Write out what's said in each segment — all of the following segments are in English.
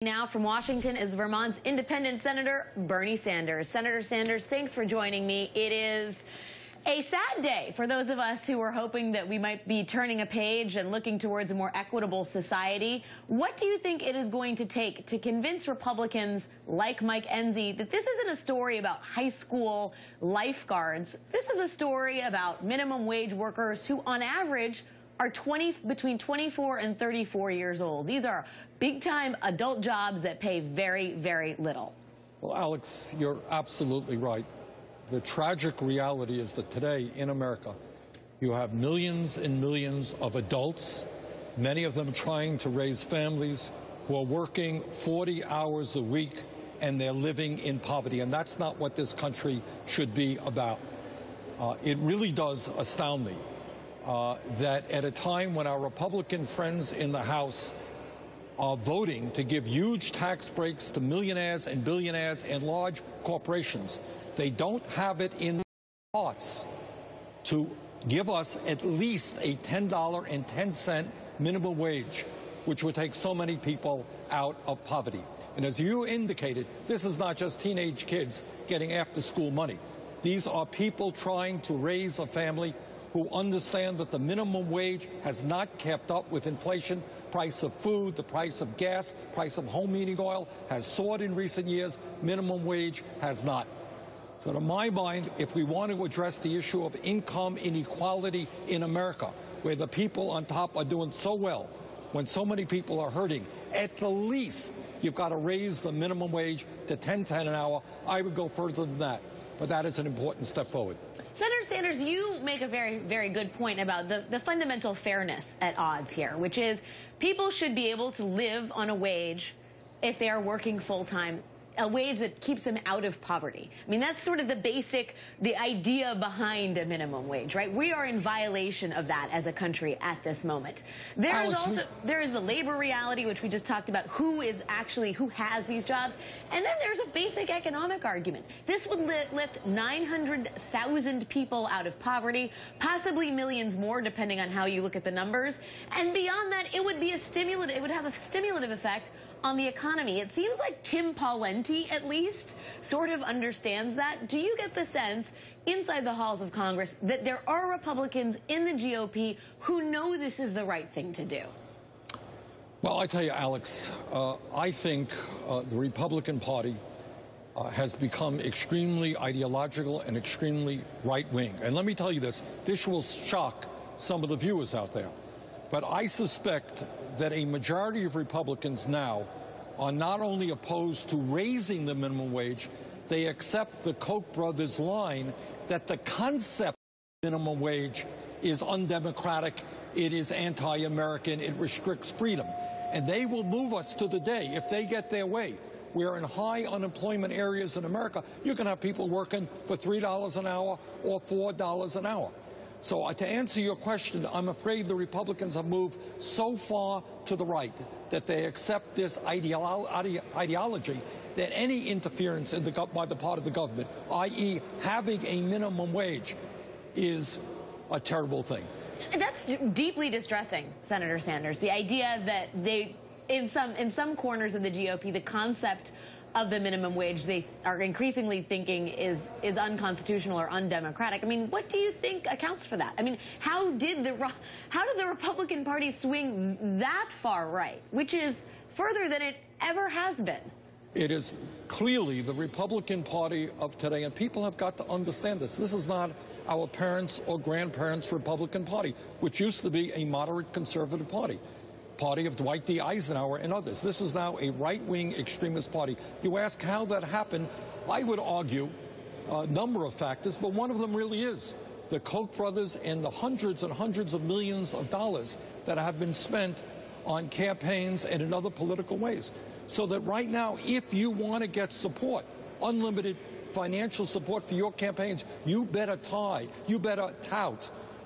Now from Washington is Vermont's independent Senator Bernie Sanders. Senator Sanders, thanks for joining me. It is a sad day for those of us who were hoping that we might be turning a page and looking towards a more equitable society. What do you think it is going to take to convince Republicans like Mike Enzi that this isn't a story about high school lifeguards? This is a story about minimum wage workers who, on average, are between 24 and 34 years old. These are big-time adult jobs that pay very, very little. Well, Alex, you're absolutely right. The tragic reality is that today in America, you have millions and millions of adults, many of them trying to raise families, who are working 40 hours a week, and they're living in poverty. And that's not what this country should be about. It really does astound me that at a time when our Republican friends in the House are voting to give huge tax breaks to millionaires and billionaires and large corporations, they don't have it in their hearts to give us at least a $10.10 minimum wage, which would take so many people out of poverty. And as you indicated, this is not just teenage kids getting after-school money. These are people trying to raise a family who understand that the minimum wage has not kept up with inflation. Price of food, the price of gas, price of home heating oil has soared in recent years. Minimum wage has not. So to my mind, if we want to address the issue of income inequality in America, where the people on top are doing so well, when so many people are hurting, at the least you've got to raise the minimum wage to $10.10 an hour. I would go further than that, but that is an important step forward. Senator Sanders, you make a very, very good point about the fundamental fairness at odds here, which is people should be able to live on a wage if they are working full-time, a wage that keeps them out of poverty. I mean, that's sort of the idea behind a minimum wage, right? We are in violation of that as a country at this moment. There is the labor reality, which we just talked about, who has these jobs. And then there's a basic economic argument. This would lift 900,000 people out of poverty, possibly millions more, depending on how you look at the numbers. And beyond that, it would be a stimulant. It would have a stimulative effect on the economy. It seems like Tim Pawlenty, at least, sort of understands that. Do you get the sense inside the halls of Congress that there are Republicans in the GOP who know this is the right thing to do? Well, I tell you, Alex, I think the Republican Party has become extremely ideological and extremely right-wing. And let me tell you this will shock some of the viewers out there. But I suspect that a majority of Republicans now are not only opposed to raising the minimum wage, they accept the Koch brothers' line that the concept of minimum wage is undemocratic, it is anti-American, it restricts freedom. And they will move us to the day, if they get their way, where in high unemployment areas in America, you can have people working for $3 an hour or $4 an hour. So to answer your question, I'm afraid the Republicans have moved so far to the right that they accept this ideology that any interference by the part of the government, i.e. having a minimum wage, is a terrible thing. That's deeply distressing, Senator Sanders. The idea that in some corners of the GOP, the concept of the minimum wage they are increasingly thinking is unconstitutional or undemocratic. I mean, what do you think accounts for that? I mean, how did the Republican Party swing that far right, which is further than it ever has been? It is clearly the Republican Party of today, and people have got to understand this. This is not our parents' or grandparents' Republican Party, which used to be a moderate conservative party of Dwight D. Eisenhower and others. This is now a right-wing extremist party. You ask how that happened, I would argue a number of factors, but one of them really is the Koch brothers and the hundreds and hundreds of millions of dollars that have been spent on campaigns and in other political ways. So that right now, if you want to get support, unlimited financial support for your campaigns, you better tout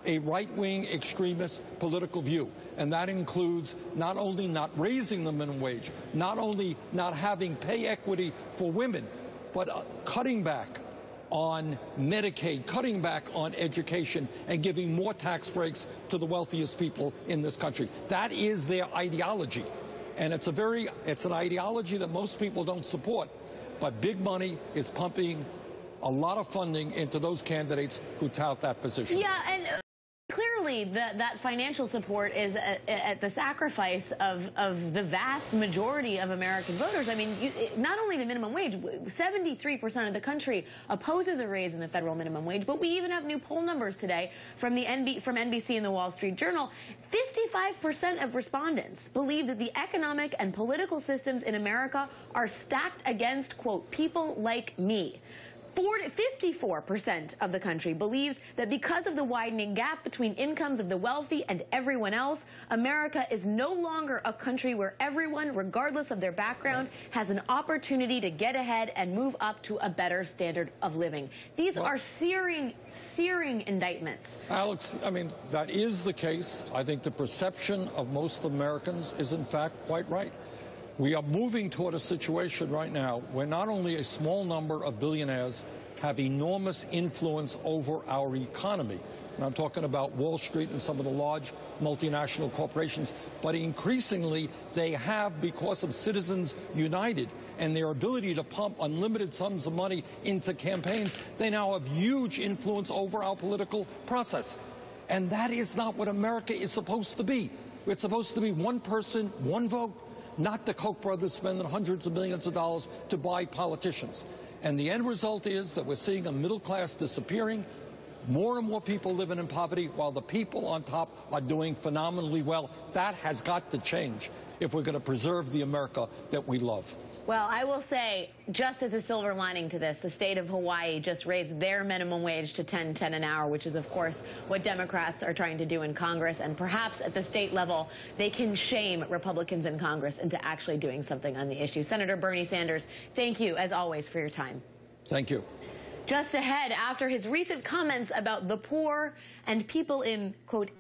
a right-wing extremist political view. And that includes not only not raising the minimum wage, not only not having pay equity for women, but cutting back on Medicaid, cutting back on education, and giving more tax breaks to the wealthiest people in this country. That is their ideology. And it's an ideology that most people don't support. But big money is pumping a lot of funding into those candidates who tout that position. Yeah, and clearly that financial support is at the sacrifice of the vast majority of American voters. I mean, not only the minimum wage, 73% of the country opposes a raise in the federal minimum wage, but we even have new poll numbers today from NBC and the Wall Street Journal. 55% of respondents believe that the economic and political systems in America are stacked against, quote, people like me. 54% of the country believes that because of the widening gap between incomes of the wealthy and everyone else, America is no longer a country where everyone, regardless of their background, has an opportunity to get ahead and move up to a better standard of living. These are searing indictments. Alex, I mean, that is the case. I think the perception of most Americans is, in fact, quite right. We are moving toward a situation right now where not only a small number of billionaires have enormous influence over our economy, and I'm talking about Wall Street and some of the large multinational corporations, but increasingly they have, because of Citizens United and their ability to pump unlimited sums of money into campaigns, they now have huge influence over our political process. And that is not what America is supposed to be. It's supposed to be one person, one vote, not the Koch brothers spending hundreds of millions of dollars to buy politicians. And the end result is that we're seeing a middle class disappearing, more and more people living in poverty, while the people on top are doing phenomenally well. That has got to change if we're going to preserve the America that we love. Well, I will say, just as a silver lining to this, the state of Hawaii just raised their minimum wage to $10.10 an hour, which is, of course, what Democrats are trying to do in Congress. And perhaps at the state level, they can shame Republicans in Congress into actually doing something on the issue. Senator Bernie Sanders, thank you, as always, for your time. Thank you. Just ahead, after his recent comments about the poor and people in, quote,